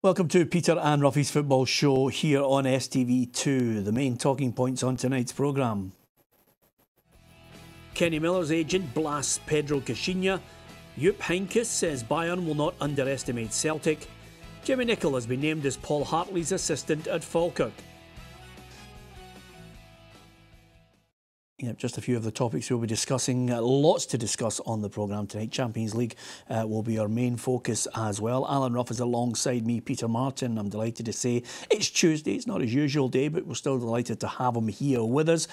Welcome to Peter and Ruffy's Football Show here on STV2. The main talking points on tonight's programme. Kenny Miller's agent blasts Pedro Caixinha. Jupp Heynckes says Bayern will not underestimate Celtic. Jimmy Nicholl has been named as Paul Hartley's assistant at Falkirk. Just a few of the topics we'll be discussing. Lots to discuss on the programme tonight. Champions League will be our main focus as well. Alan Ruff is alongside me, Peter Martin. I'm delighted to say it's Tuesday. It's not his usual day, but we're still delighted to have him here with us.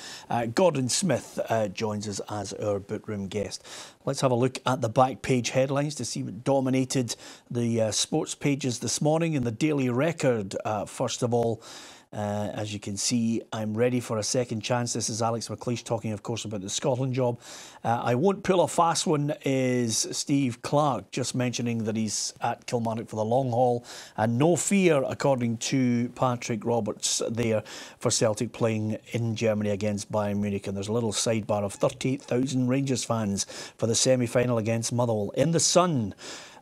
Gordon Smith joins us as our Bootroom guest. Let's have a look at the back page headlines to see what dominated the sports pages this morning in the Daily Record. First of all, as you can see, I'm ready for a second chance. This is Alex McLeish talking, of course, about the Scotland job. I won't pull a fast one is Steve Clarke, just mentioning that he's at Kilmarnock for the long haul. And no fear, according to Patrick Roberts, there for Celtic playing in Germany against Bayern Munich. And there's a little sidebar of 38,000 Rangers fans for the semi-final against Motherwell. In the Sun,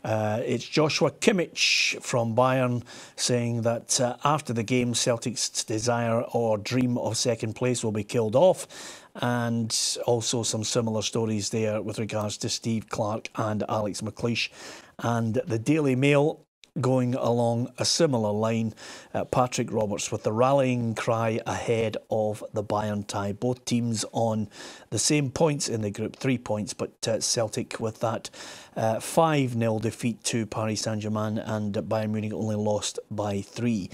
it's Joshua Kimmich from Bayern saying that after the game, Celtic's desire or dream of second place will be killed off. And also some similar stories there with regards to Steve Clarke and Alex McLeish. And the Daily Mail going along a similar line, Patrick Roberts with the rallying cry ahead of the Bayern tie. Both teams on the same points in the group, 3 points, but Celtic with that 5-0 defeat to Paris Saint-Germain, and Bayern Munich only lost by 3.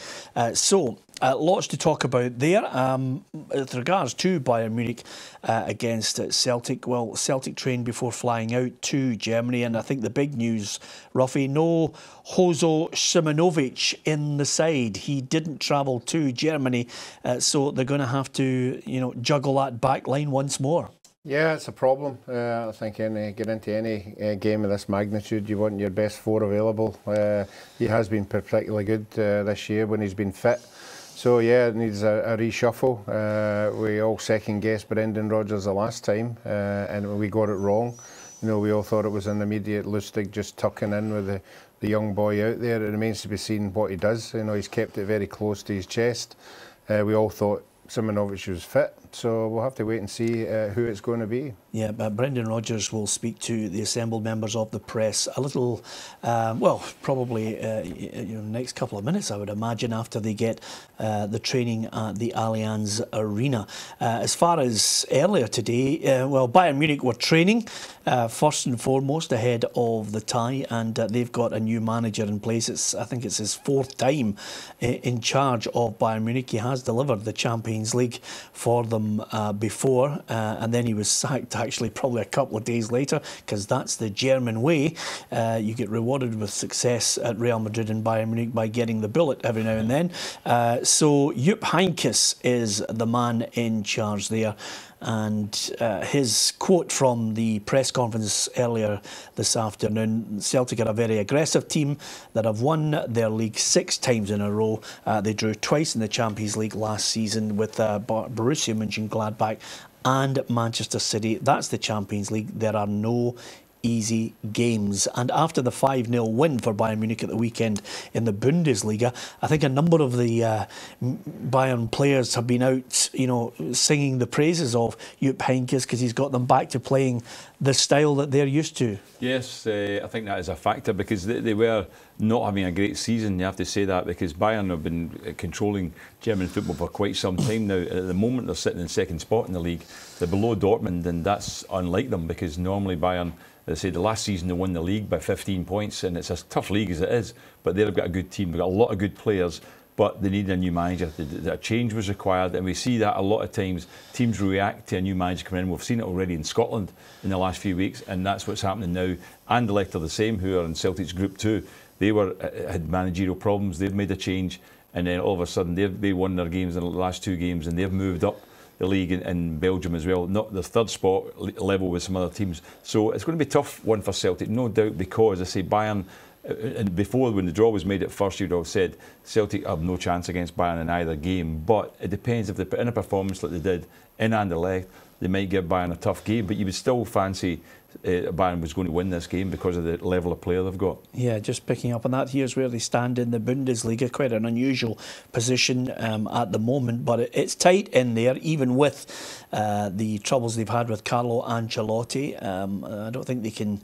Lots to talk about there. With regards to Bayern Munich against Celtic, well, Celtic trained before flying out to Germany, and I think the big news, Ruffy, no Jozo Simonovic in the side. He didn't travel to Germany, so they're going to have to, juggle that back line once more. Yeah, it's a problem. I think get into any game of this magnitude, you want your best 4 available. He has been particularly good this year when he's been fit. So yeah, it needs a reshuffle. We all second-guessed Brendan Rodgers the last time, and we got it wrong. We all thought it was an immediate Lustig just tucking in with the young boy out there. It remains to be seen what he does. He's kept it very close to his chest. We all thought Simonovic was fit, so we'll have to wait and see who it's going to be. Yeah, but Brendan Rodgers will speak to the assembled members of the press a little, probably next couple of minutes, I would imagine, after they get the training at the Allianz Arena. As far as earlier today, Bayern Munich were training first and foremost ahead of the tie, and they've got a new manager in place. I think it's his 4th time in charge of Bayern Munich. He has delivered the Champions League for them before, and then he was sacked actually probably a couple of days later, because that's the German way. You get rewarded with success at Real Madrid and Bayern Munich by getting the bullet every now and then. So Jupp Heynckes is the man in charge there. And his quote from the press conference earlier this afternoon: Celtic are a very aggressive team that have won their league 6 times in a row. They drew twice in the Champions League last season with Borussia Mönchengladbach and Manchester City. That's the Champions League. There are no easy games. And after the 5-0 win for Bayern Munich at the weekend in the Bundesliga, I think a number of the Bayern players have been out, singing the praises of Jupp Heynckes, because he's got them back to playing the style that they're used to. Yes, I think that is a factor, because they were not having a great season. You have to say that, because Bayern have been controlling German football for quite some time now. At the moment, they're sitting in 2nd spot in the league. They're below Dortmund, and that's unlike them, because normally Bayern, as I say, the last season they won the league by 15 points, and it's a tough league as it is, but they've got a good team. They've got a lot of good players, but they need a new manager. A change was required, and we see that a lot of times. Teams react to a new manager coming in. We've seen it already in Scotland in the last few weeks, and that's what's happening now. Anderlecht are the same, who are in Celtic's group too. They had managerial problems. They've made a change, and then all of a sudden they won their games in the last 2 games, and they've moved up the league in Belgium as well, not the 3rd spot level with some other teams. So it's going to be a tough one for Celtic, no doubt, because I say Bayern, and before, when the draw was made at first, you'd have said Celtic have no chance against Bayern in either game, but it depends if they put in a performance like they did in Anderlecht, they might give Bayern a tough game, but you would still fancy Bayern was going to win this game because of the level of player they've got. Yeah, just picking up on that, here's where they stand in the Bundesliga. Quite an unusual position at the moment, but it's tight in there, even with the troubles they've had with Carlo Ancelotti. I don't think they can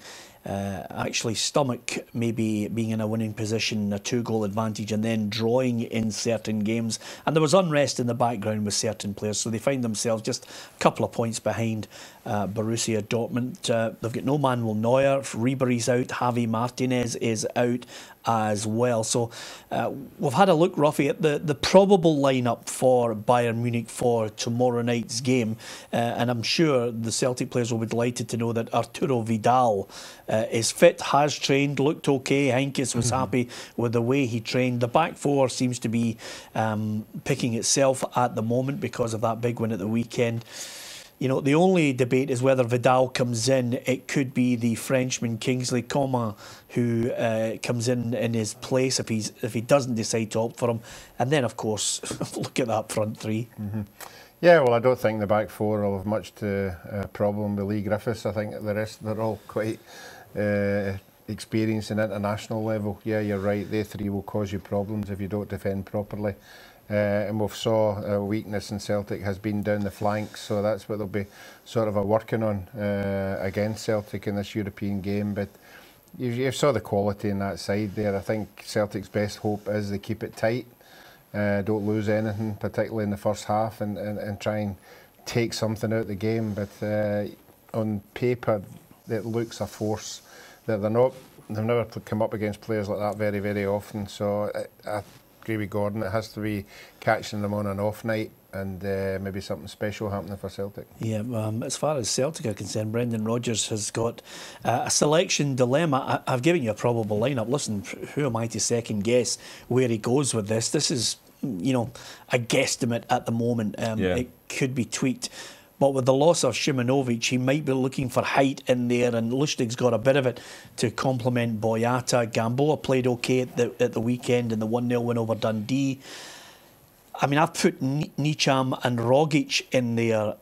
actually stomach maybe being in a winning position, a 2-goal advantage, and then drawing in certain games. And there was unrest in the background with certain players, so they find themselves just a couple of points behind Borussia Dortmund. They've got no Manuel Neuer, Ribery's out, Javi Martinez is out as well. So we've had a look, Ruffy, at the probable lineup for Bayern Munich for tomorrow night's game, and I'm sure the Celtic players will be delighted to know that Arturo Vidal is fit, has trained, looked okay. Heynckes was happy with the way he trained. The back four seems to be picking itself at the moment because of that big win at the weekend. You know, the only debate is whether Vidal comes in. It could be the Frenchman Kingsley Coman who comes in his place if he doesn't decide to opt for him. And then, of course, look at that front three. Yeah, well, I don't think the back four will have much to problem with Lee Griffiths. I think the rest, they're all quite experienced in international level. Yeah, you're right. They three will cause you problems if you don't defend properly. And we've saw a weakness in Celtic has been down the flanks, so that's what they'll be sort of working on against Celtic in this European game. But you saw the quality in that side there. I think Celtic's best hope is they keep it tight, don't lose anything, particularly in the first half, and try and take something out of the game. But on paper, it looks a force that they've never come up against players like that very, very often. So I agree with Gordon, it has to be catching them on an off night and maybe something special happening for Celtic. Yeah, as far as Celtic are concerned, Brendan Rodgers has got a selection dilemma. I've given you a probable lineup. Listen, who am I to second guess where he goes with this? This is, you know, a guesstimate at the moment. It could be tweaked. But with the loss of Szymanowicz, he might be looking for height in there, and Lustig's got a bit of it to complement Boyata. Gamboa played okay at the weekend in the 1-0 win over Dundee. I mean, I've put Nicham and Rogic in there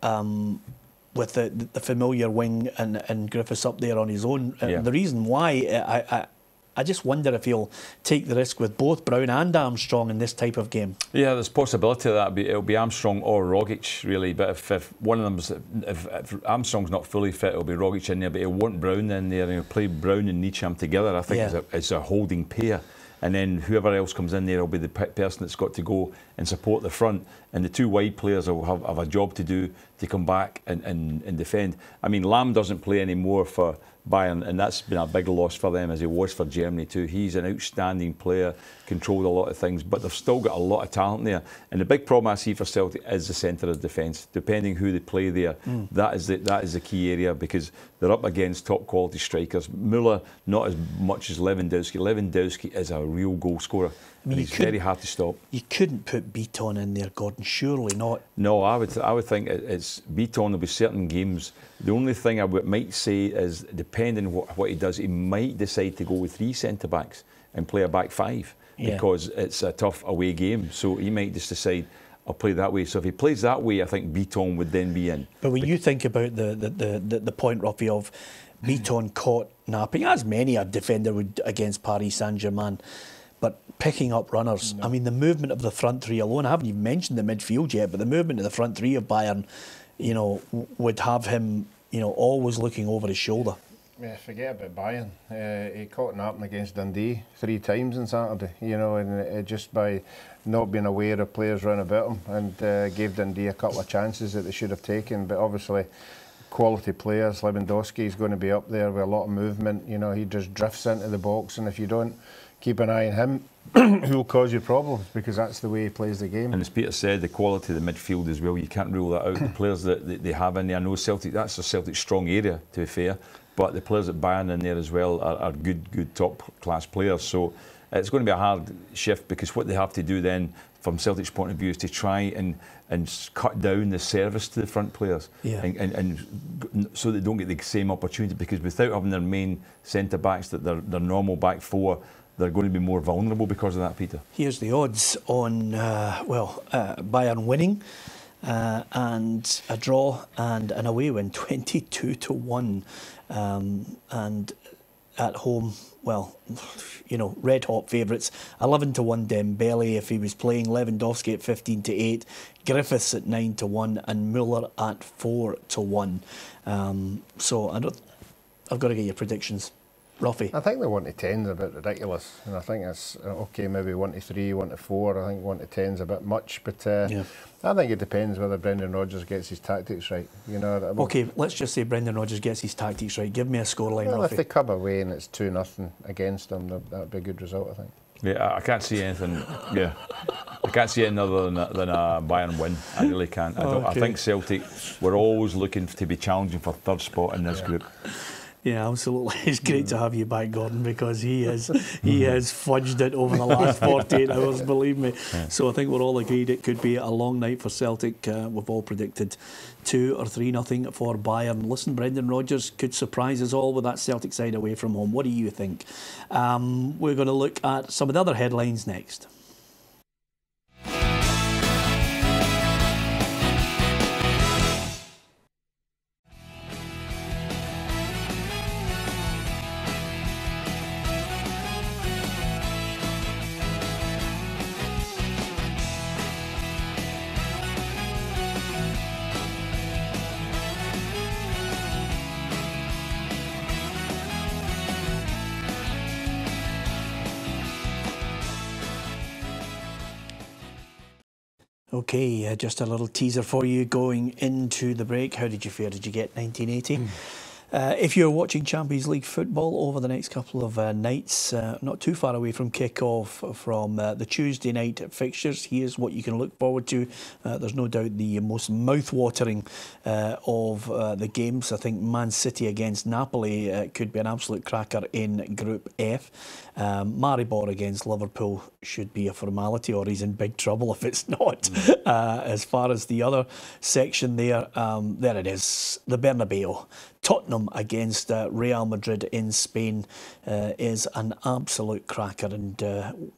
with the familiar wing and Griffiths up there on his own. The reason why I just wonder if he'll take the risk with both Brown and Armstrong in this type of game. Yeah, there's possibility of that. It'll be Armstrong or Rogic, really. But if one of them's, if Armstrong's not fully fit, it'll be Rogic in there. But he'll want Brown in there, and he'll play Brown and Nicham together. I think it's a holding pair. And then whoever else comes in there will be the person that's got to go and support the front. And the two wide players will have a job to do to come back and defend. I mean, Lamb doesn't play anymore for Bayern, and that's been a big loss for them, as he was for Germany too. He's an outstanding player, controlled a lot of things, but they've still got a lot of talent there. And the big problem I see for Celtic is the centre of defence. Depending who they play there, that is the key area, because they're up against top quality strikers. Müller not as much as Lewandowski. Lewandowski is a real goal scorer. I mean, he's very hard to stop. You couldn't put Beaton in there, Gordon. Surely not. No, I would think it's Beaton. There'll be certain games. The only thing I might say is, depending on what he does, he might decide to go with 3 centre backs and play a back 5 because it's a tough away game. So he might just decide, I'll play that way. So if he plays that way, I think Beaton would then be in. But when you think about the point, Ruffy, of Beaton caught napping, as many a defender would against Paris Saint-Germain, but picking up runners. I mean, the movement of the front three alone, I haven't even mentioned the midfield yet, but the movement of the front three of Bayern, you know, would have him, you know, always looking over his shoulder. Yeah, forget about Bayern. He caught napping against Dundee 3 times on Saturday, you know, and just by not being aware of players round about him, and gave Dundee a couple of chances that they should have taken. But obviously, quality players, Lewandowski is going to be up there with a lot of movement. You know, he just drifts into the box, and if you don't keep an eye on him, who will cause you problems, because that's the way he plays the game. And as Peter said, the quality of the midfield as well, you can't rule that out. The players that they have in there, I know Celtic, that's a Celtic strong area, to be fair, but the players at Bayern in there as well are good top class players. So it's going to be a hard shift, because what they have to do then, from Celtic's point of view, is to try and cut down the service to the front players, and so they don't get the same opportunity, because without having their main centre backs, that their normal back 4, they're going to be more vulnerable because of that, Peter. Here's the odds on Bayern winning. and a draw and an away win, 22-1, and at home, well, you know, red hot favourites. 11-1 Dembele if he was playing, Lewandowski at 15-8, Griffiths at 9-1, and Muller at 4-1. So I've got to get your predictions. Ruffy. I think the 1-10 is a bit ridiculous, and I think it's okay. Maybe 1-3, 1-4. I think 1-10 is a bit much, but I think it depends whether Brendan Rodgers gets his tactics right. You know. Okay, let's just say Brendan Rodgers gets his tactics right. Give me a scoreline, well, Ruffy. if they come away and it's 2-0 against them, that'd be a good result, I think. Yeah, I can't see anything. Yeah, I can't see anything other than a Bayern win. I really can't. I think Celtic were always looking to be challenging for third spot in this group. Yeah, absolutely. It's great to have you back, Gordon, because he has fudged it over the last 48 hours, believe me. Yeah. So I think we're all agreed it could be a long night for Celtic. We've all predicted 2 or 3-0 for Bayern. Listen, Brendan Rodgers could surprise us all with that Celtic side away from home. What do you think? We're going to look at some of the other headlines next. Okay, just a little teaser for you going into the break. How did you fare? Did you get 1980? If you're watching Champions League football over the next couple of nights, not too far away from kick-off from the Tuesday night fixtures, here's what you can look forward to. There's no doubt the most mouth-watering of the games. I think Man City against Napoli could be an absolute cracker in Group F. Maribor against Liverpool should be a formality, or he's in big trouble if it's not. As far as the other section there it is, the Bernabeu. Tottenham against Real Madrid in Spain is an absolute cracker, and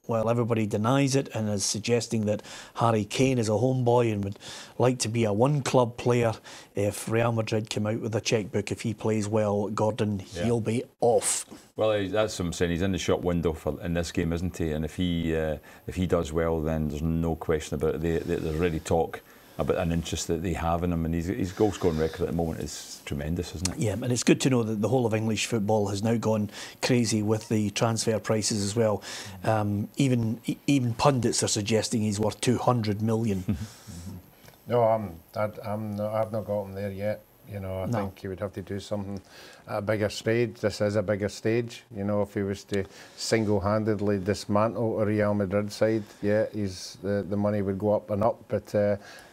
while everybody denies it and is suggesting that Harry Kane is a homeboy and would like to be a one-club player, if Real Madrid came out with a chequebook, if he plays well, Gordon, he'll be off. Well, that's what I'm saying. He's in the shop window in this game, isn't he? And if he does well, then there's no question about it. There's already talk about an interest that they have in him, and his goal scoring record at the moment is tremendous, isn't it? Yeah, and it's good to know that the whole of English football has now gone crazy with the transfer prices as well. Even pundits are suggesting he's worth 200 million. No, I've not got him there yet. You know, I think he would have to do something at a bigger stage. This is a bigger stage. You know, if he was to single-handedly dismantle a Real Madrid side, the money would go up and up. But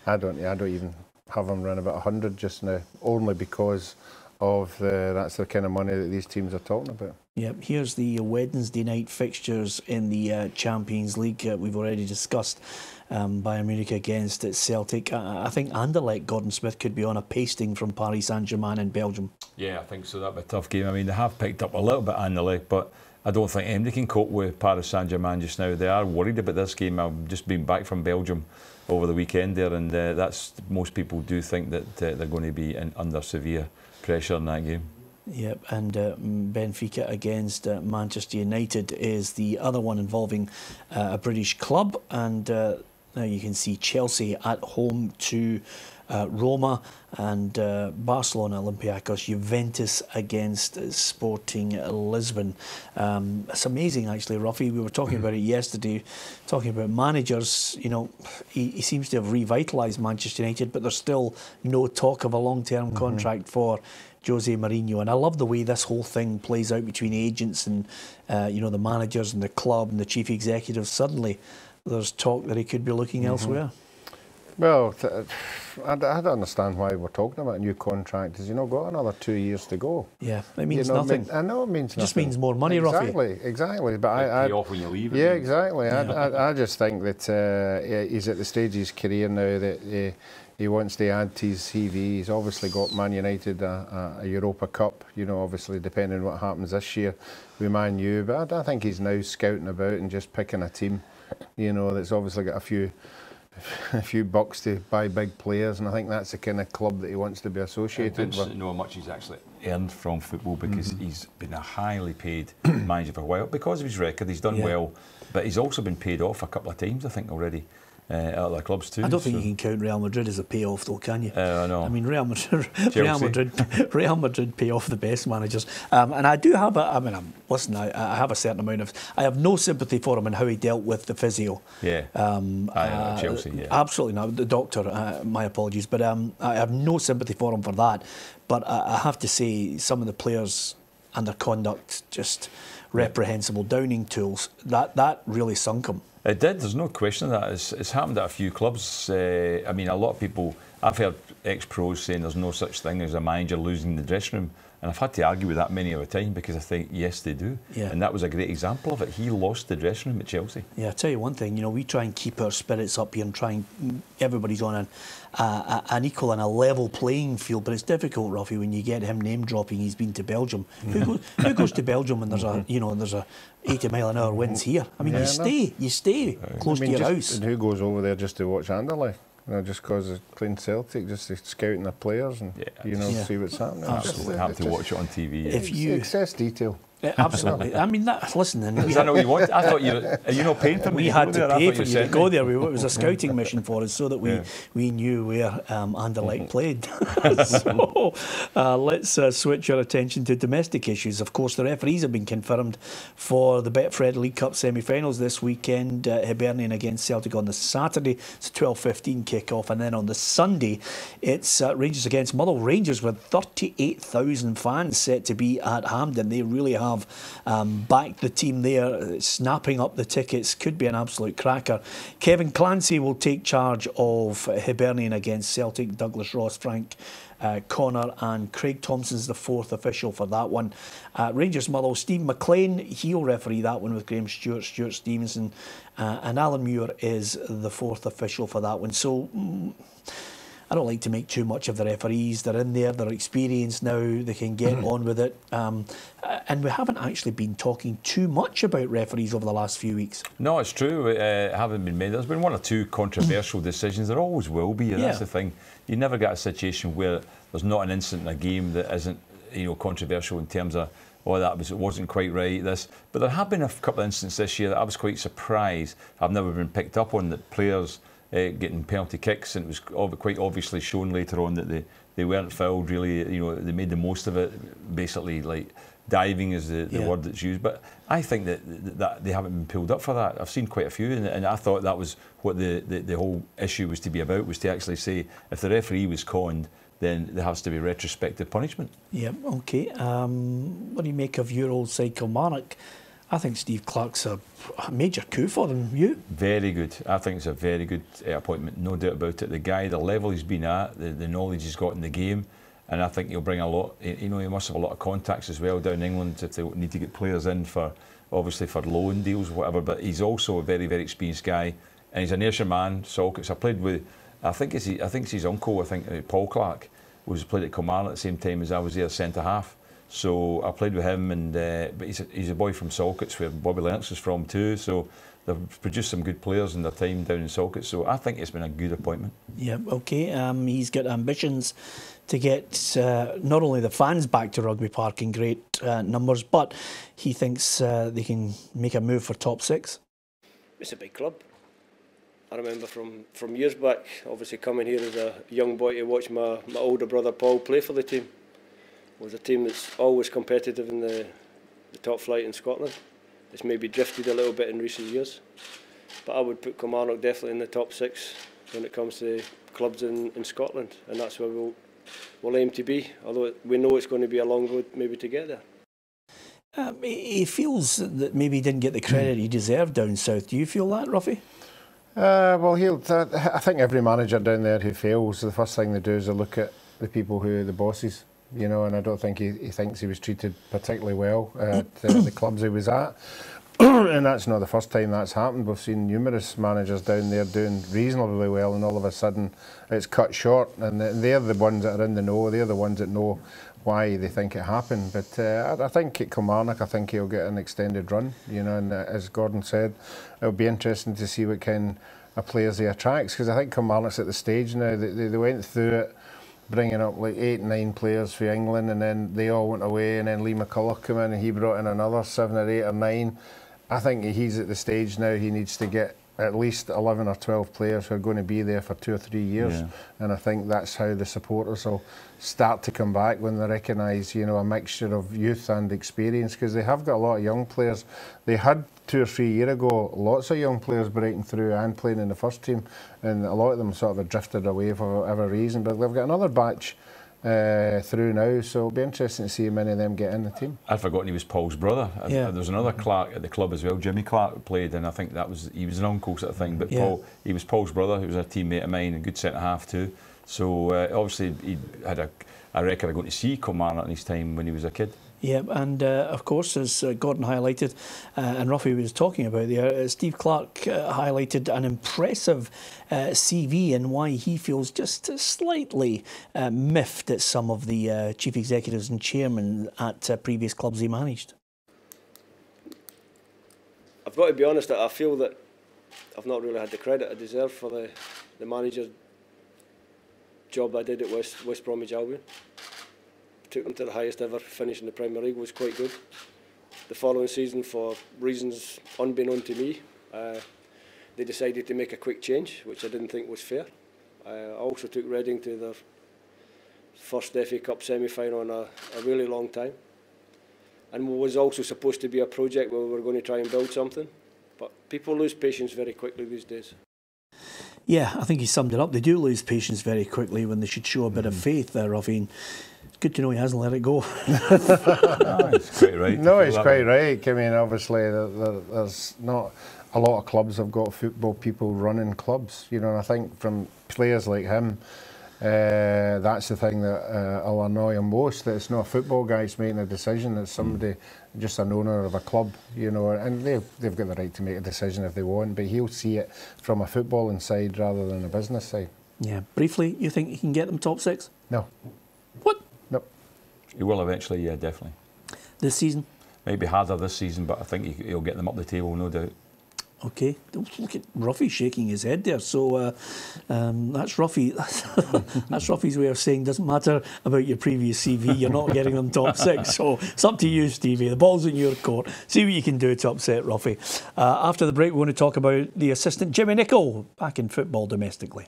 I don't even have him around about 100 just now, only because of that's the kind of money that these teams are talking about. Yep, here's the Wednesday night fixtures in the Champions League. We've already discussed Bayern Munich against Celtic. I think Anderlecht, Gordon Smith, could be on a pasting from Paris Saint-Germain in Belgium. Yeah, I think so. That'd be a tough game. I mean, they have picked up a little bit Anderlecht, but I don't think anybody can cope with Paris Saint-Germain just now. They are worried about this game. I've just been back from Belgium over the weekend there, and most people do think that they're going to be under severe pressure in that game. Yep, and Benfica against Manchester United is the other one involving a British club, and now you can see Chelsea at home to Roma, and Barcelona, Olympiacos, Juventus against Sporting Lisbon. It's amazing, actually, Ruffy. We were talking about it yesterday, talking about managers. You know, he seems to have revitalised Manchester United, but there's still no talk of a long-term contract for Jose Mourinho. And I love the way this whole thing plays out between agents and the managers and the club and the chief executive. Suddenly, there's talk that he could be looking elsewhere. Well, I don't understand why we're talking about a new contract. Has he not got another 2 years to go? Yeah, it means nothing. I know it means nothing. It just means more money, Ruffy. Exactly. But I pay off when you leave. Yeah, exactly. I just think that he's at the stage of his career now that he wants to add to his CV. He's obviously got Man United a Europa Cup. You know, obviously depending on what happens this year with Man U. But I think he's now scouting about and just picking a team. You know, that's obviously got a few a few bucks to buy big players, and I think that's the kind of club that he wants to be associated with. To know how much he's actually earned from football, because he's been a highly paid manager for a while because of his record. He's done well, but he's also been paid off a couple of times, I think, already. At other clubs too. I don't think you can count Real Madrid as a payoff, though, can you? I know. I mean, Real Madrid pay off the best managers, and I do have I have a certain amount of. I have no sympathy for him and how he dealt with the physio. Yeah. Chelsea. Yeah. Absolutely not. The doctor. My apologies, but I have no sympathy for him for that. But I have to say, some of the players and their conduct just reprehensible. Downing tools. That really sunk him. It did, there's no question of that. It's happened at a few clubs. I mean, a lot of people, I've heard ex-pros saying there's no such thing as a manager losing the dressing room. And I've had to argue with that many of a time, because I think, yes, they do. Yeah. And that was a great example of it. He lost the dressing room at Chelsea. Yeah, I'll tell you one thing, we try and keep our spirits up here and try and everybody's on an equal and a level playing field, but it's difficult, Ruffy, when you get him name dropping he's been to Belgium. Who goes to Belgium when there's a 80-mile-an-hour winds here? I mean, you stay close to your house. And who goes over there just to watch Anderlecht? Just because they're playing Celtic, just to scouting their players and see what's happening. Absolutely, have to watch it on TV. If you excess detail. Absolutely. I mean, listen. Is that what you want? I thought you not paying for me. We had to pay for you to go there. It was a scouting mission for us, so that we knew where Anderlecht played. So let's switch our attention to domestic issues. Of course, the referees have been confirmed for the Betfred League Cup semi-finals this weekend. Hibernian against Celtic on the Saturday. It's a 12:15 kick-off, and then on the Sunday, it's Rangers against Motherwell. Rangers with 38,000 fans set to be at Hampden. They really have backed the team there, snapping up the tickets. Could be an absolute cracker. Kevin Clancy will take charge of Hibernian against Celtic. Douglas Ross, Frank Connor and Craig Thompson's the fourth official for that one. Rangers Motherwell, Steve McLean, he'll referee that one with Graham Stewart, Stuart Stevenson, and Alan Muir is the fourth official for that one. So I don't like to make too much of the referees. They're in there, they're experienced now, they can get on with it. And we haven't actually been talking too much about referees over the last few weeks. No, it's true. Haven't been made. There's been one or two controversial decisions. There always will be, and that's the thing. You never get a situation where there's not an incident in a game that isn't, controversial in terms of, it wasn't quite right, this. But there have been a couple of incidents this year that I was quite surprised. I've never been picked up on, that players getting penalty kicks, and it was quite obviously shown later on that they weren't fouled really. They made the most of it, basically, like diving is the word that's used. But I think that they haven't been pulled up for that. I've seen quite a few, and I thought that was what the whole issue was to be about, was to actually say if the referee was conned, then there has to be retrospective punishment. Yeah, okay. What do you make of your old side, Kilmarnock? I think Steve Clark's a major coup for them. You? Very good. I think it's a very good appointment, no doubt about it. The guy, the level he's been at, the knowledge he's got in the game, and I think he'll bring a lot. He must have a lot of contacts as well down in England if they need to get players in obviously for loan deals or whatever. But he's also a very, very experienced guy, and he's an Ayrshire man. Salkits. I played with, I think it's his uncle. Paul Clark played at Kilmarnock at the same time as I was there, centre half. So I played with him, and but he's a boy from Salkits, where Bobby Lennox is from too. So they've produced some good players in their time down in Salkits. So I think it's been a good appointment. Yeah, okay. He's got ambitions to get not only the fans back to Rugby Park in great numbers, but he thinks they can make a move for top six. It's a big club. I remember from years back, obviously coming here as a young boy to watch my older brother Paul play for the team. It was a team that's always competitive in the top flight in Scotland. It's maybe drifted a little bit in recent years, but I would put Kilmarnock definitely in the top six when it comes to clubs in Scotland, and that's where we'll aim to be, although we know it's going to be a long road maybe to get there. He feels that maybe he didn't get the credit he deserved down south. Do you feel that, Ruffy? I think every manager down there who fails, the first thing they do is they look at the people who are the bosses. And I don't think he thinks he was treated particularly well at the clubs he was at. And that's not the first time that's happened. We've seen numerous managers down there doing reasonably well, and all of a sudden it's cut short. And they're the ones that are in the know. They're the ones that know why they think it happened. But I think at Kilmarnock, I think he'll get an extended run. And as Gordon said, it'll be interesting to see what kind of players he attracts, because I think Kilmarnock's at the stage now that they went through it, bringing up like 8, 9 players for England, and then they all went away, and then Lee McCulloch came in and he brought in another 7 or 8 or 9. I think he's at the stage now he needs to get at least 11 or 12 players who are going to be there for 2 or 3 years, and I think that's how the supporters will start to come back, when they recognise, you know, a mixture of youth and experience, because they have got a lot of young players. They had 2 or 3 years ago lots of young players breaking through and playing in the first team, and a lot of them sort of drifted away for whatever reason, but they've got another batch through now, so it'll be interesting to see many of them get in the team. I'd forgotten he was Paul's brother. There was another Clark at the club as well, Jimmy Clark, played, and I think he was an uncle sort of thing, but he was Paul's brother, he was a teammate of mine, a good centre half too. So obviously he had a record of going to see Kilmarnock in his time when he was a kid. Yeah, and of course, as Gordon highlighted, and Ruffy was talking about there, Steve Clark highlighted an impressive CV and why he feels just slightly miffed at some of the chief executives and chairmen at previous clubs he managed. I've got to be honest, I feel that I've not really had the credit I deserve for the manager job I did at West Bromwich Albion. Took them to the highest ever finish in the Premier League, was quite good. The following season, for reasons unbeknown to me, they decided to make a quick change, which I didn't think was fair. I also took Reading to their first FA Cup semi-final in a really long time, and was also supposed to be a project where we were going to try and build something. But people lose patience very quickly these days. Yeah, I think he summed it up. They do lose patience very quickly when they should show a bit of faith there, Ruffy. Good to know he hasn't let it go. No, it's quite right. No, it's quite right. I mean, obviously, there's not a lot of clubs have got football people running clubs, you know, and I think from players like him, that's the thing that will annoy him most, that it's not a football guy who's making a decision, it's somebody, just an owner of a club, you know, and they've got the right to make a decision if they want, but he'll see it from a footballing side rather than a business side. Yeah, briefly, you think he can get them top 6? No. What? No. He will eventually, yeah, definitely. This season? Might be harder this season, but I think he'll get them up the table, no doubt. Okay, look at Ruffy shaking his head there. So that's Ruffy. That's Ruffy's way of saying doesn't matter about your previous CV. You're not getting them top 6. So it's up to you, Stevie. The ball's in your court. See what you can do to upset Ruffy. After the break, we're going to talk about the assistant Jimmy Nicholl back in football domestically.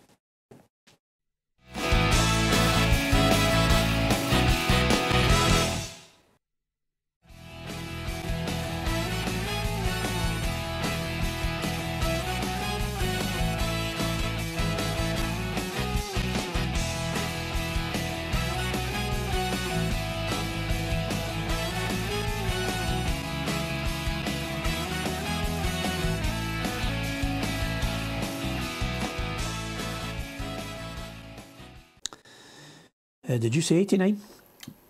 Did you say 89?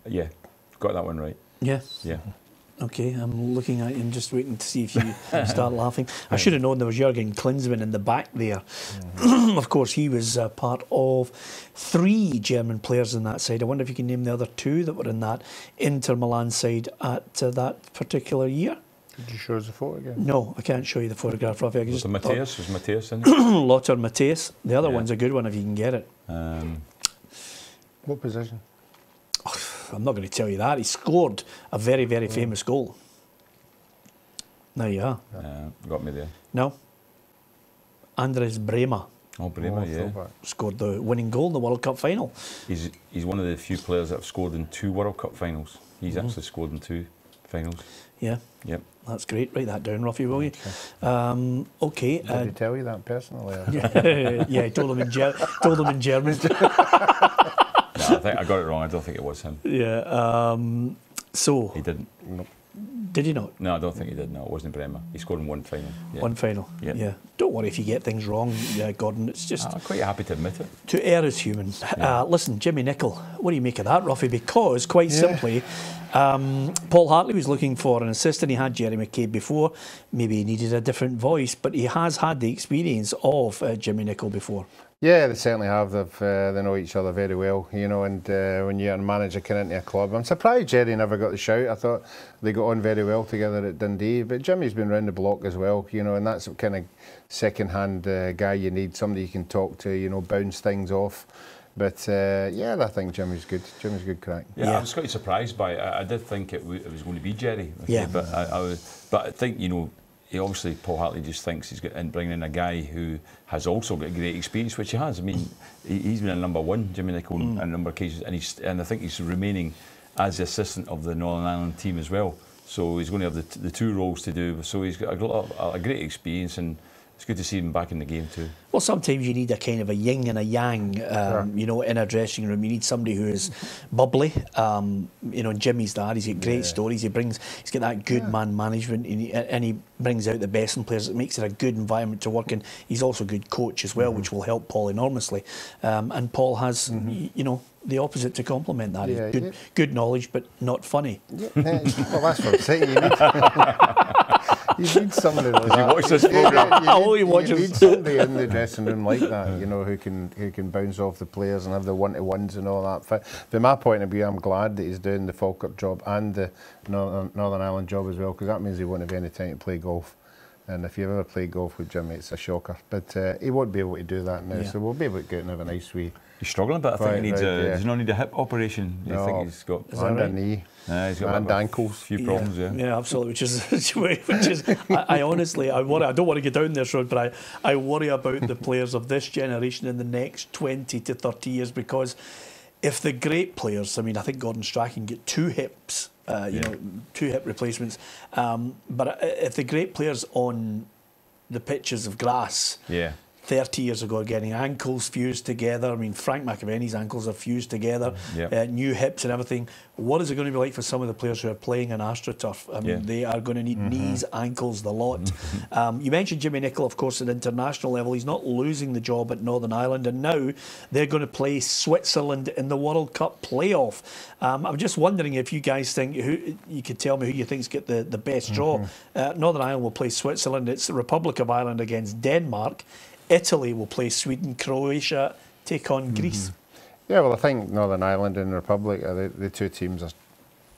Yeah, got that one right. Yeah. Yeah. Okay, I'm looking at you and just waiting to see if you start laughing. I should have known there was Jurgen Klinsmann in the back there. Of course, he was part of 3 German players in that side. I wonder if you can name the other 2 that were in that Inter Milan side at that particular year. Did you show us the photo again? No, I can't show you the photograph, Rafi. Was Matthias in it? Lothar Matthias. The other one's a good one if you can get it. What position? I'm not going to tell you that. He scored a very, very famous goal. There you are. Got me there. No. Andres Bremer. Oh, Bremer, yeah. Scored the winning goal in the World Cup final. He's one of the few players that have scored in 2 World Cup finals. He's actually scored in 2 finals. Yeah. Yep. That's great. Write that down, Ruffy, will you? Okay. Did he tell you that personally? Yeah, he told him in German. No, I think I got it wrong. I don't think it was him. Yeah. So he didn't. Nope. Did he not? No, I don't think he did. No, it wasn't Bremer. He scored in 1 final. Yeah. 1 final. Yeah. Don't worry if you get things wrong, Gordon. It's just I'm quite happy to admit it. To err is human. Listen, Jimmy Nicholl, what do you make of that, Ruffy? Because quite simply, Paul Hartley was looking for an assistant. He had Jerry McCabe before. Maybe he needed a different voice, but he has had the experience of Jimmy Nicholl before. Yeah, they certainly have. They know each other very well, you know, and when you're a manager coming into a club, I'm surprised Jerry never got the shout. I thought they got on very well together at Dundee, but Jimmy's been round the block as well, you know, and that's what kind of second-hand guy you need, somebody you can talk to, you know, bounce things off. But yeah, I think Jimmy's good. Jimmy's good crack. Yeah, I was quite surprised by it. I did think it was going to be Jerry. Okay, yeah. But I think, you know, obviously Paul Hartley just thinks he's bringing in a guy who has also got great experience, which he has. I mean, he's been a number one, Jimmy Nicholl, on a number of occasions, and I think he's remaining as the assistant of the Northern Ireland team as well. So he's going to have the two roles to do. So he's got a great experience, and it's good to see him back in the game too. Well, sometimes you need a kind of a yin and a yang, you know, in a dressing room. You need somebody who is bubbly. You know, Jimmy's that. He's got great stories. He's got that good man management, and he brings out the best in players. It makes it a good environment to work in. He's also a good coach as well, which will help Paul enormously. And Paul has, you know, the opposite to complement that. He's good knowledge, but not funny. Yeah. Well, that's what I'm saying. You need somebody like that. You watch this programme. You need somebody in the dressing room like that, you know, who can bounce off the players and have the one-to-ones and all that. From my point of view, I'm glad that he's doing the Falkirk job and the Northern Ireland job as well, because that means he won't have any time to play golf. And if you've ever played golf with Jimmy, it's a shocker. But he won't be able to do that now, so we'll be able to get and have a nice wee. He's struggling, but I think he needs does not need a hip operation. I think he's got a knee. He's got and ankles. A few problems, yeah, absolutely. Which is, I honestly, I worry. I don't want to get down this road, but I worry about the players of this generation in the next 20 to 30 years, because if the great players, I mean, I think Gordon Strachan get 2 hips, you know, 2 hip replacements. But if the great players on the pitches of grass, 30 years ago, getting ankles fused together. I mean, Frank McAvenny's ankles are fused together, new hips and everything. What is it going to be like for some of the players who are playing in AstroTurf? I mean, they are going to need knees, ankles, the lot. You mentioned Jimmy Nicholl, of course, at international level. He's not losing the job at Northern Ireland, and now they're going to play Switzerland in the World Cup playoff. I'm just wondering if you guys think, you could tell me who you think's got the best draw. Northern Ireland will play Switzerland. It's the Republic of Ireland against Denmark. Italy will play Sweden. Croatia take on Greece. Yeah, well, I think Northern Ireland and Republic, the two teams are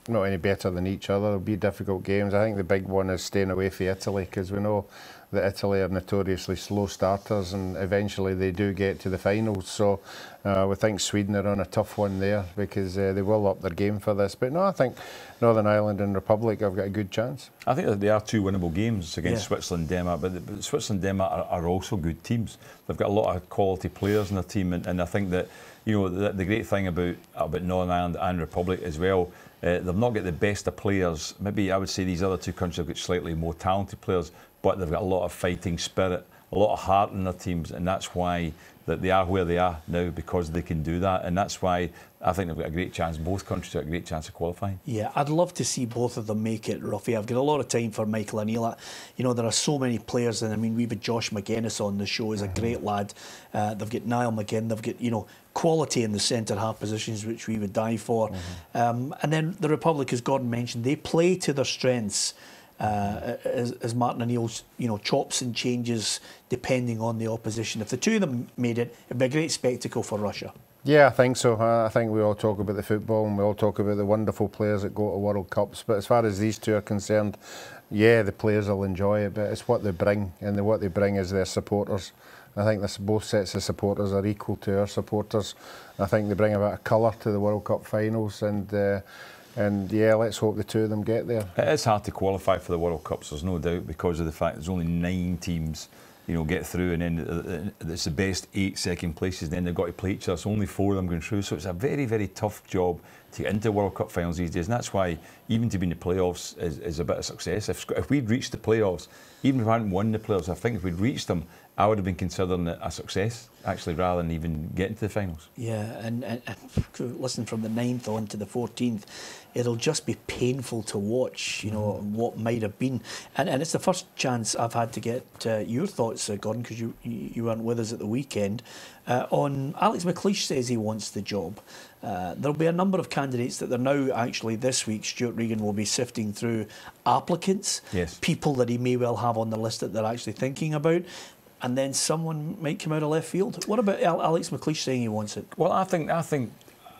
not any better than each other. It'll be difficult games. I think the big one is staying away from Italy, because we know that Italy are notoriously slow starters, and eventually they do get to the finals. So we think Sweden are on a tough one there, because they will up their game for this. But no, I think Northern Ireland and Republic have got a good chance. I think that they are 2 winnable games against Switzerland and Denmark, but Switzerland and Denmark are also good teams. They've got a lot of quality players in their team, and I think that, you know, the great thing about Northern Ireland and Republic as well, they've not got the best of players. Maybe I would say these other two countries have got slightly more talented players, but they've got a lot of fighting spirit, a lot of heart in their teams, and that's why that they are where they are now, because they can do that, and that's why I think they've got a great chance. Both countries have a great chance of qualifying. Yeah, I'd love to see both of them make it, Ruffy. I've got a lot of time for Michael O'Neill. You know, there are so many players, and I mean, we've had Josh McGuinness on the show. He's a great lad. They've got Niall McGinn. They've got, you know, quality in the centre half positions, which we would die for. And then the Republic, as Gordon mentioned, they play to their strengths. As Martin O'Neill's, you know, chops and changes depending on the opposition. If the two of them made it, it'd be a great spectacle for Russia. Yeah, I think so. I think we all talk about the football, and we all talk about the wonderful players that go to World Cups. But as far as these two are concerned, yeah, the players will enjoy it, but it's what they bring, and what they bring is their supporters. I think both sets of supporters are equal to our supporters. I think they bring a bit of colour to the World Cup finals, and yeah, let's hope the two of them get there. It is hard to qualify for the World Cups, there's no doubt, because of the fact there's only 9 teams, you know, get through, and then it's the best 8 second places, and then they've got to play each other, so only 4 of them going through. So it's a very, very tough job to get into World Cup finals these days, and that's why even to be in the playoffs is a bit of success. If we'd reached the playoffs, even if we hadn't won the playoffs, I think if we'd reached them, I would have been considering it a success, actually, rather than even getting to the finals. Yeah, and listen, from the 9th on to the 14th, it'll just be painful to watch, you know, what might have been. And it's the first chance I've had to get your thoughts, Gordon, because you weren't with us at the weekend, on Alex McLeish says he wants the job. There'll be a number of candidates that they're now, actually this week, Stuart Regan will be sifting through applicants, people that he may well have on the list that they're actually thinking about. And then someone might come out of left field. What about Alex McLeish saying he wants it? Well, I think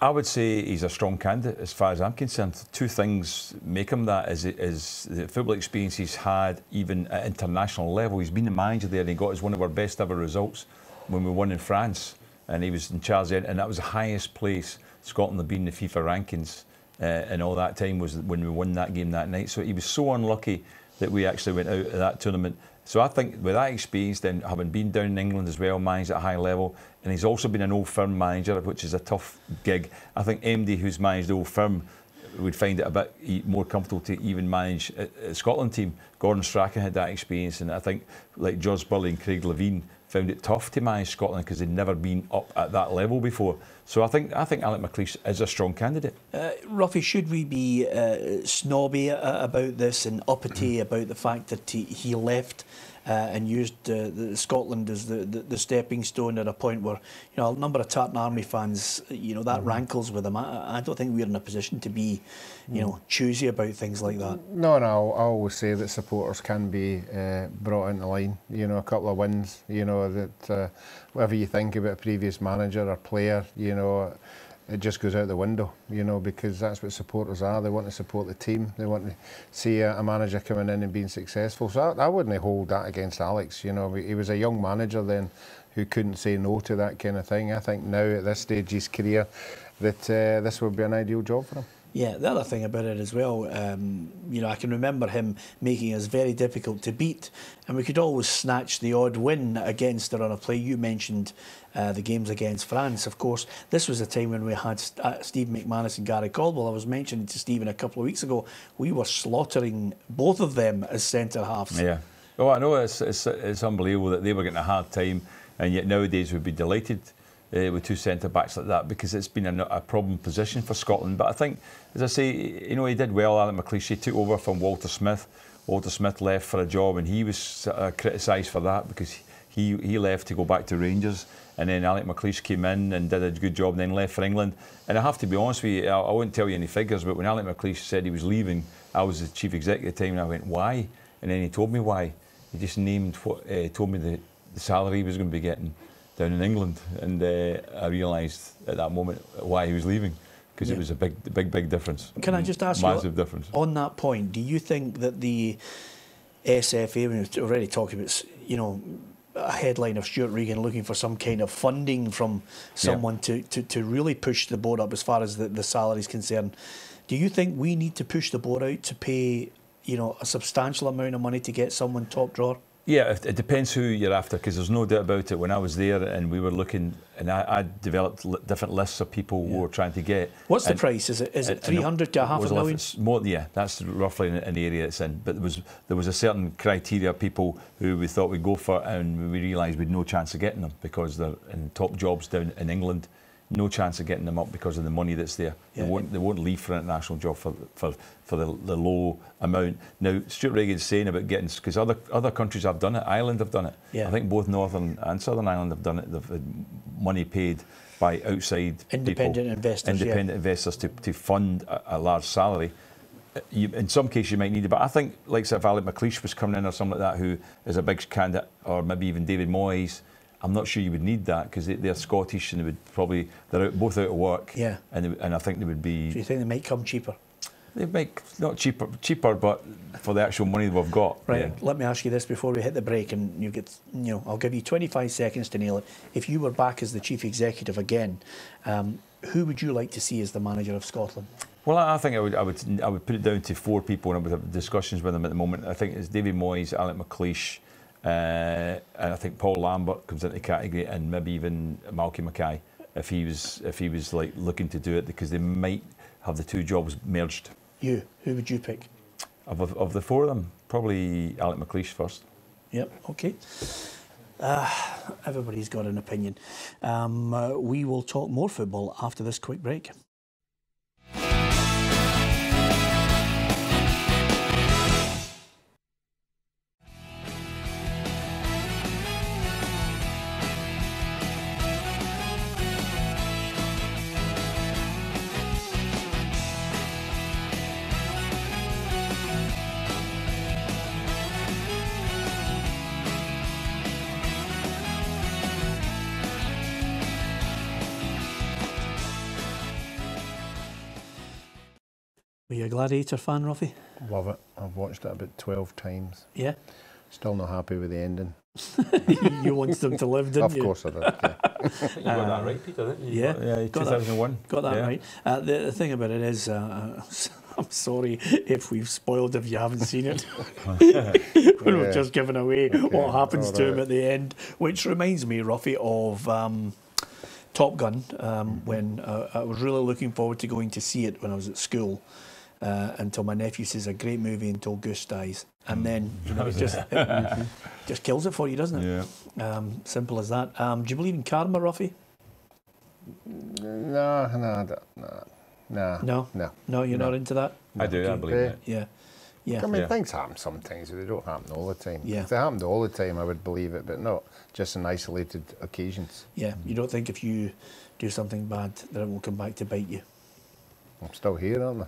I would say he's a strong candidate as far as I'm concerned. Two things make him that is the football experience he's had even at international level. He's been the manager there and he got us one of our best ever results when we won in France, and he was in charge then, and that was the highest place Scotland had been in the FIFA rankings, and all that time was when we won that game that night. So he was so unlucky that we actually went out of that tournament. So I think with that experience, then having been down in England as well, managed at a high level, and he's also been an Old Firm manager, which is a tough gig. I think MD, who's managed Old Firm, would find it a bit more comfortable to even manage a Scotland team. Gordon Strachan had that experience, and I think like George Burley and Craig Levine found it tough to manage Scotland because they'd never been up at that level before. So I think Alec McLeish is a strong candidate. Ruffy, should we be snobby about this and uppity about the fact that he left and used Scotland as the stepping stone at a point where, you know, a number of Tartan Army fans, you know, that rankles with them. I don't think we're in a position to be, you know, choosy about things like that. No, I always say that supporters can be brought into line. You know, a couple of wins, you know, that whatever you think about a previous manager or player, you know, it just goes out the window, you know, because that's what supporters are. They want to support the team. They want to see a manager coming in and being successful. So I wouldn't hold that against Alex. You know, he was a young manager then who couldn't say no to that kind of thing. I think now at this stage of his career that this would be an ideal job for him. Yeah, the other thing about it as well, you know, I can remember him making us very difficult to beat, and we could always snatch the odd win against the run of play. You mentioned the games against France. Of course, this was a time when we had Steve McManus and Gary Caldwell. I was mentioning to Stephen a couple of weeks ago, we were slaughtering both of them as centre halves. Yeah. Oh, I know, it's unbelievable that they were getting a hard time, and yet nowadays we'd be delighted with two centre-backs like that, because it's been a problem position for Scotland. But I think, as I say, you know, he did well. Alec McLeish, he took over from Walter Smith. Walter Smith left for a job, and he was criticised for that because he left to go back to Rangers, and then Alec McLeish came in and did a good job and then left for England. And I have to be honest with you, I won't tell you any figures, but when Alec McLeish said he was leaving, I was the chief executive at the time, and I went, why? And then he told me why. He just named told me the salary he was going to be getting down in England, and I realised at that moment why he was leaving, because it was a big difference. Can I just ask massive you, difference on that point, do you think that the SFA, we've already talked about, you know, a headline of Stuart Regan looking for some kind of funding from someone to really push the board up as far as the salary is concerned, do you think we need to push the board out to pay, you know, a substantial amount of money to get someone top drawer? Yeah, it depends who you're after, because there's no doubt about it. When I was there and we were looking, and I developed different lists of people we were trying to get. What's the price? Is it 300 to half a million? More, yeah, that's roughly in the area it's in. But there was a certain criteria of people who we thought we'd go for, and we realised we'd no chance of getting them because they're in top jobs down in England. No chance of getting them up because of the money that's there. Yeah. They won't leave for an international job for the low amount. Now, Stuart Regan's saying about getting, because other countries have done it. Ireland have done it. Yeah. I think both Northern and Southern Ireland have done it. They've had money paid by outside independent investors to fund a large salary. In some cases you might need it, but I think, like if Alec McLeish was coming in or something like that, who is a big candidate, or maybe even David Moyes, I'm not sure you would need that, because they're Scottish and they're both out of work. Yeah. And I think they would be. Do you think they might come cheaper? They might not cheaper, but for the actual money we've got. Right. Yeah. Let me ask you this before we hit the break, and I'll give you 25 seconds to nail it. If you were back as the chief executive again, who would you like to see as the manager of Scotland? Well, I think I would put it down to 4 people, and I would have discussions with them at the moment. I think it's David Moyes, Alec McLeish. And I think Paul Lambert comes into the category, and maybe even Malky Mackay if he was like looking to do it, because they might have the two jobs merged. Who would you pick? Of the 4 of them, probably Alec McLeish first. Yep. Okay. Everybody's got an opinion. We will talk more football after this quick break. you a Gladiator fan, Ruffy? Love it. I've watched it about 12 times. Yeah. Still not happy with the ending. You wanted them to live, didn't you? Of course I did. Yeah. You got that right, Peter, didn't you? Yeah, Yeah, 2001. Got that right. The thing about it is, I'm sorry if we've spoiled if you haven't seen it. When we're just giving away what happens to him at the end, which reminds me, Ruffy, of Top Gun, when I was really looking forward to going to see it when I was at school. Until my nephew says a great movie until Goose dies, and then it just kills it for you, doesn't it? Yeah. Simple as that. Do you believe in karma, Ruffy? No, you're not into that. I do. I believe it. Yeah. I mean, things happen sometimes, but they don't happen all the time. Yeah. If they happened all the time, I would believe it, but not just in isolated occasions. Yeah, you don't think if you do something bad that it will come back to bite you? I'm still here, aren't I?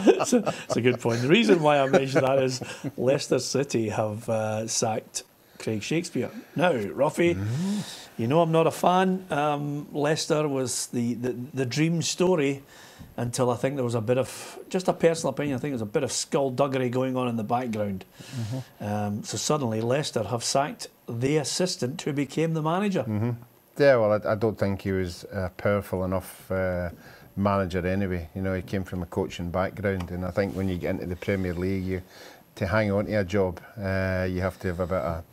It's a good point. The reason why I mention that is Leicester City have sacked Craig Shakespeare. Now, Ruffy, you know I'm not a fan. Leicester was the dream story until I think there was a bit of, just a personal opinion, I think there was a bit of skullduggery going on in the background. So suddenly Leicester have sacked the assistant who became the manager. Yeah, well, I don't think he was a powerful enough manager anyway. You know, he came from a coaching background, and I think when you get into the Premier League, to hang on to a job, you have to have a bit of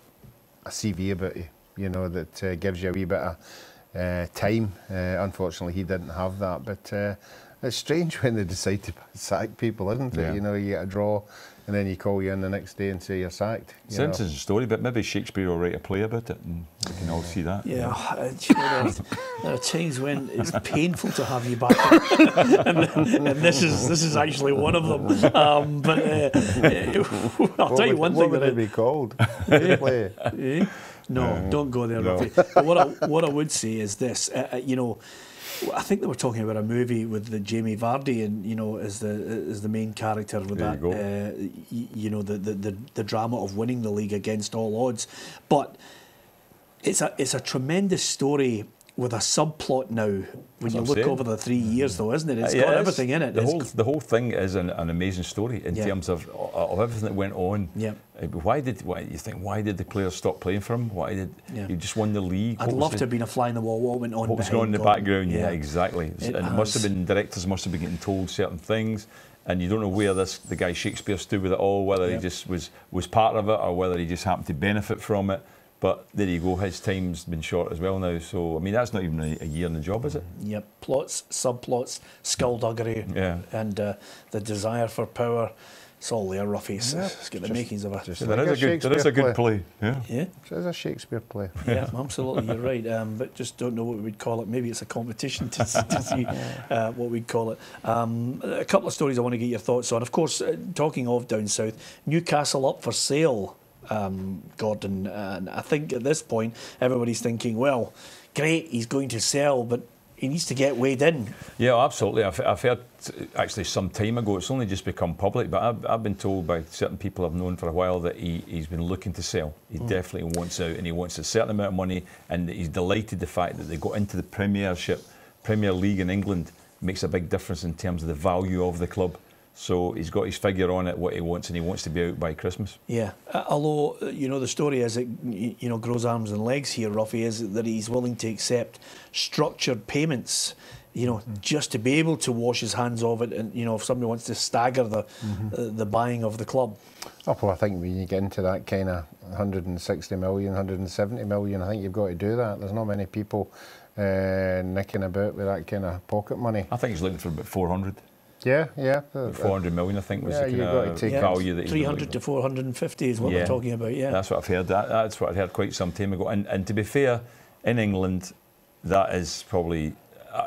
a CV about you, you know, that gives you a wee bit of time. Unfortunately, he didn't have that, but it's strange when they decide to sack people, isn't it? Yeah. You know, you get a draw, and then you call you in the next day and say you're sacked. It's an interesting story, but maybe Shakespeare will write a play about it, and we can all see that. Yeah, you know, there are times when it's painful to have you back, and this is actually one of them. But I'll tell you one thing. What would it be called? Play. No, don't go there, Ruffy. But what I would say is this. You know, I think they were talking about a movie with the Jamie Vardy, and you know, as the main character with there that. You know, the drama of winning the league against all odds, but it's a tremendous story with a subplot now. When you look over the 3 years, though, isn't it? It's got everything in it. The whole thing is an amazing story in terms of everything that went on. Yeah. Why did the players stop playing for him? Why did you just won the league? I'd love to have been a fly in the wall. What went on? What was going on in the background? Yeah, exactly. And it must have been directors must have been getting told certain things, and you don't know where the guy Shakespeare stood with it all. Whether he just was part of it, or whether he just happened to benefit from it. But there you go, his time's been short as well now. So, I mean, that's not even a year in the job, is it? Yep, plots, subplots, skullduggery, and the desire for power. It's all there, Ruffy. It's got the makings of a... There is a good play. Yeah. It is a Shakespeare play. Yeah, absolutely, you're right. But just don't know what we'd call it. Maybe it's a competition to see what we'd call it. A couple of stories I want to get your thoughts on. Of course, talking of down south, Newcastle up for sale. Gordon, and I think at this point everybody's thinking, well, great, he's going to sell, but he needs to get weighed in. Yeah, absolutely. I've heard actually some time ago, it's only just become public, but I've been told by certain people I've known for a while that he's been looking to sell. He definitely wants out, and he wants a certain amount of money, and he's delighted the fact that they got into the Premier League in England makes a big difference in terms of the value of the club. So he's got his figure on it, what he wants, and he wants to be out by Christmas. Yeah, although, you know, the story is, it, you know, grows arms and legs here, Ruffy, is that he's willing to accept structured payments, you know, just to be able to wash his hands of it, and, you know, if somebody wants to stagger the buying of the club. Oh, well, I think when you get into that kind of 160 million, 170 million, I think you've got to do that. There's not many people nicking about with that kind of pocket money. I think he's looking for about 400. Yeah. 400 million, I think, was the kind of value that he's 300 to 450 is what we're talking about, That's what I've heard. That's what I heard quite some time ago. And to be fair, in England, that is probably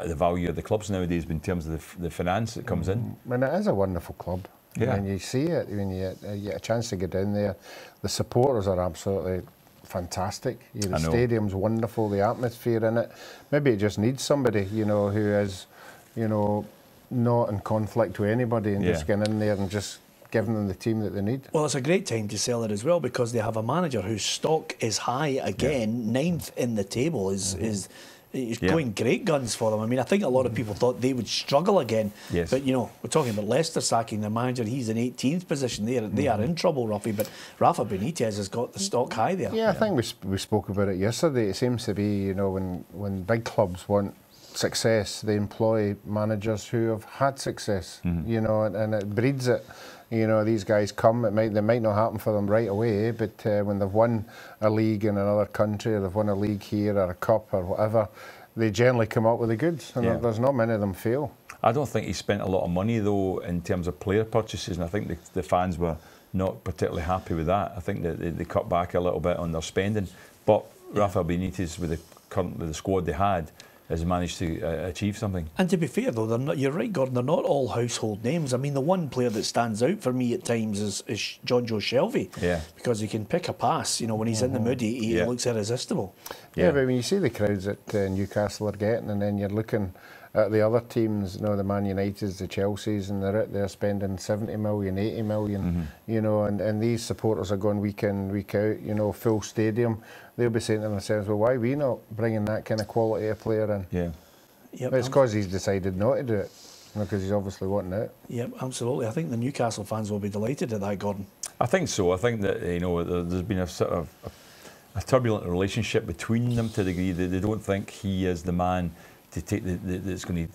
the value of the clubs nowadays in terms of the finance that comes in. And it is a wonderful club. Yeah. When you see it, when you get a chance to get down there, the supporters are absolutely fantastic. The stadium's wonderful, the atmosphere in it. Maybe it just needs somebody, you know, who is, you know, not in conflict with anybody, and just getting in there and just giving them the team that they need. Well, it's a great time to sell it as well, because they have a manager whose stock is high again, 9th in the table is He's going great guns for them. I mean, I think a lot of people thought they would struggle again. Yes. But, you know, we're talking about Leicester sacking their manager. He's in 18th position. They are in trouble, Ruffy. But Rafa Benitez has got the stock high there. Yeah, I think we spoke about it yesterday. It seems to be, you know, when big clubs want success, they employ managers who have had success, you know, and it breeds it. You know, these guys come, they might not happen for them right away, but when they've won a league in another country, or they've won a league here, or a cup, or whatever, they generally come up with the goods, and there's not many of them fail. I don't think he spent a lot of money, though, in terms of player purchases, and I think the fans were not particularly happy with that. I think that they cut back a little bit on their spending, but Rafa Benitez, with the squad they had, has managed to achieve something. And to be fair, though, you're right, Gordon, they're not all household names. I mean, the one player that stands out for me at times is John Joe Shelvey. Yeah. Because he can pick a pass. You know, when he's in the mood, he looks irresistible. Yeah, but when you see the crowds that Newcastle are getting, and then you're looking at the other teams, you know, the Man Uniteds, the Chelseas, and they're spending 70 million, 80 million, you know, and these supporters are going week in, week out, you know, full stadium. They'll be saying to themselves, well, why are we not bringing that kind of quality of player in? Yeah. Yep, it's because he's decided not to do it, because he's obviously wanting it. Yep, absolutely. I think the Newcastle fans will be delighted at that, Gordon. I think so. I think that, you know, there's been a sort of a turbulent relationship between them to the degree that they don't think he is the man to take that's going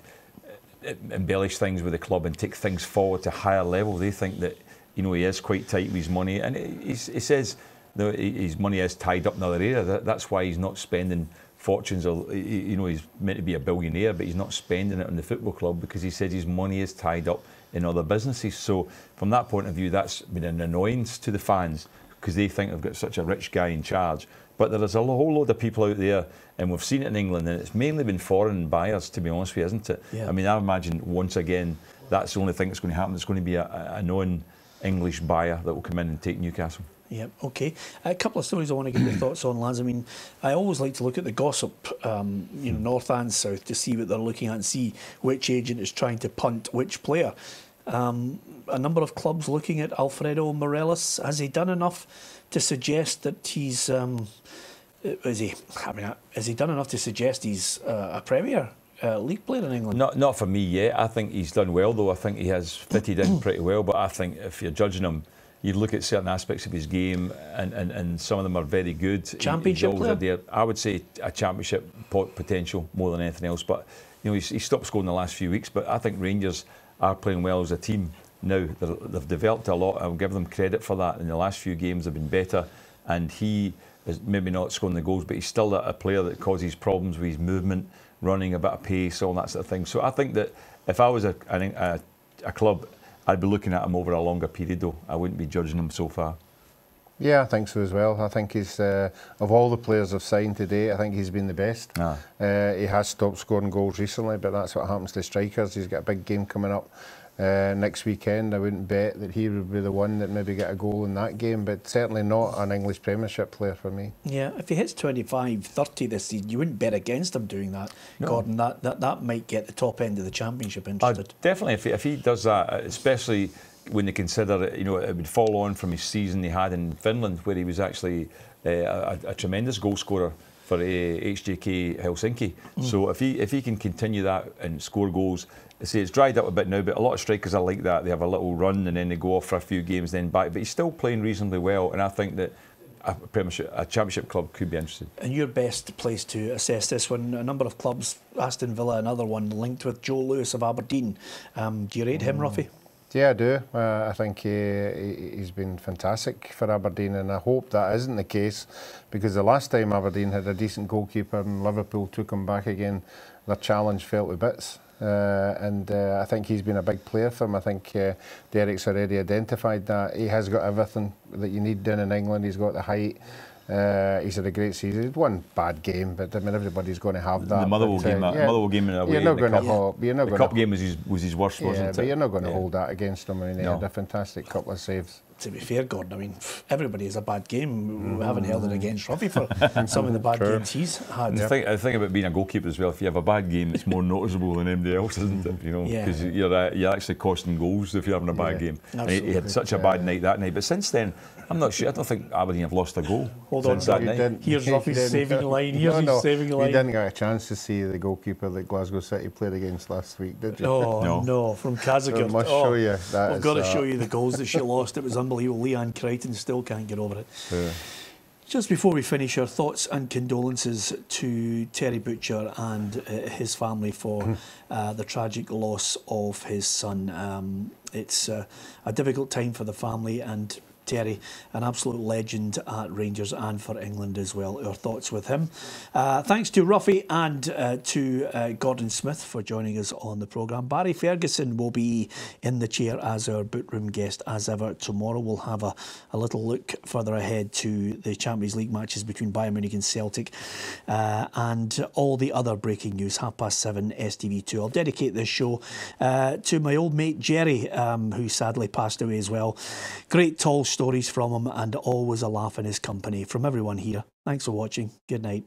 to embellish things with the club and take things forward to higher level. They think that, you know, he is quite tight with his money, and he says that his money is tied up in other area. That's why he's not spending fortunes. Or, you know, he's meant to be a billionaire, but he's not spending it on the football club because he says his money is tied up in other businesses. So from that point of view, that's been an annoyance to the fans because they think they've got such a rich guy in charge. But there is a whole load of people out there, and we've seen it in England, and it's mainly been foreign buyers, to be honest with you, isn't it? Yeah. I mean, I imagine once again, that's the only thing that's going to happen. There's going to be a non-English buyer that will come in and take Newcastle. Yep, okay. A couple of stories I want to get your thoughts on, lads. I mean, I always like to look at the gossip, you know, north and south, to see what they're looking at and see which agent is trying to punt which player. A number of clubs looking at Alfredo Morelos. Has he done enough to suggest that he's... has he done enough to suggest he's a Premier League player in England? Not for me yet. I think he's done well, though. I think he has fitted in pretty well, but I think if you're judging him, you look at certain aspects of his game, and some of them are very good. Championship player? I would say a championship potential more than anything else. But you know, he stopped scoring the last few weeks. But I think Rangers are playing well as a team now. They've developed a lot. I'll give them credit for that. In the last few games, they've been better, and he is maybe not scoring the goals, but he's still a player that causes problems with his movement, running a bit of pace, all that sort of thing. So I think that if I was a club, I'd be looking at him over a longer period, though. I wouldn't be judging him so far. Yeah, I think so as well. I think he's, of all the players I've signed today, I think he's been the best. He has stopped scoring goals recently, but that's what happens to strikers. He's got a big game coming up next weekend. I wouldn't bet that he would be the one that maybe get a goal in that game, but certainly not an English Premiership player for me. Yeah, if he hits 25, 30 this season, you wouldn't bet against him doing that, no. Gordon. That might get the top end of the Championship interested. Definitely, if he does that, especially when they consider, you know, it would follow on from his season he had in Finland, where he was actually a tremendous goal scorer for HJK Helsinki. So if he can continue that and score goals, I say it's dried up a bit now, but a lot of strikers are like that. They have a little run and then they go off for a few games, then back. But he's still playing reasonably well, and I think that a Championship club could be interested. And your best place to assess this one, a number of clubs, Aston Villa, another one linked with Joe Lewis of Aberdeen. Do you rate him, Ruffy? Yeah, I do. I think he's been fantastic for Aberdeen, and I hope that isn't the case, because the last time Aberdeen had a decent goalkeeper and Liverpool took him back again, their challenge fell to bits. I think he's been a big player for him. I think Derek's already identified that. He has got everything that you need down in England. He's got the height. He's had a great season. He's one bad game, but I mean everybody's going to have that. The Motherwell game, Motherwell game in a way. You're not going to. The cup game was his worst, wasn't it? But you're not going to hold that against him. I mean, he had a fantastic couple of saves. to be fair, Gordon, I mean, everybody has a bad game. We haven't held it against Ruffy for some of the bad games he's had. The thing about being a goalkeeper as well, if you have a bad game, it's more noticeable than anybody else, isn't it? You know, because you're actually costing goals if you're having a bad game. And he had such a bad night that night. But since then, I'm not sure. I don't think Aberdeen have lost a goal since that night. Here's Ruffy's saving line. Here's his saving line. You didn't get a chance to see the goalkeeper that Glasgow City played against last week, did you? Oh, no, from Kazakert. So I must show you that. I've got to show you the goals that she lost. It was unbelievable. Leanne Crichton still can't get over it. Yeah. Just before we finish, our thoughts and condolences to Terry Butcher and his family for the tragic loss of his son. It's a difficult time for the family, and Terry, an absolute legend at Rangers and for England as well. Our thoughts with him. Thanks to Ruffy and to Gordon Smith for joining us on the programme. Barry Ferguson will be in the chair as our boot room guest as ever tomorrow. We'll have a little look further ahead to the Champions League matches between Bayern Munich and Celtic and all the other breaking news. 7:30 STV2. I'll dedicate this show to my old mate Jerry, who sadly passed away as well. Great tall stories from him and always a laugh in his company. From everyone here, thanks for watching. Good night.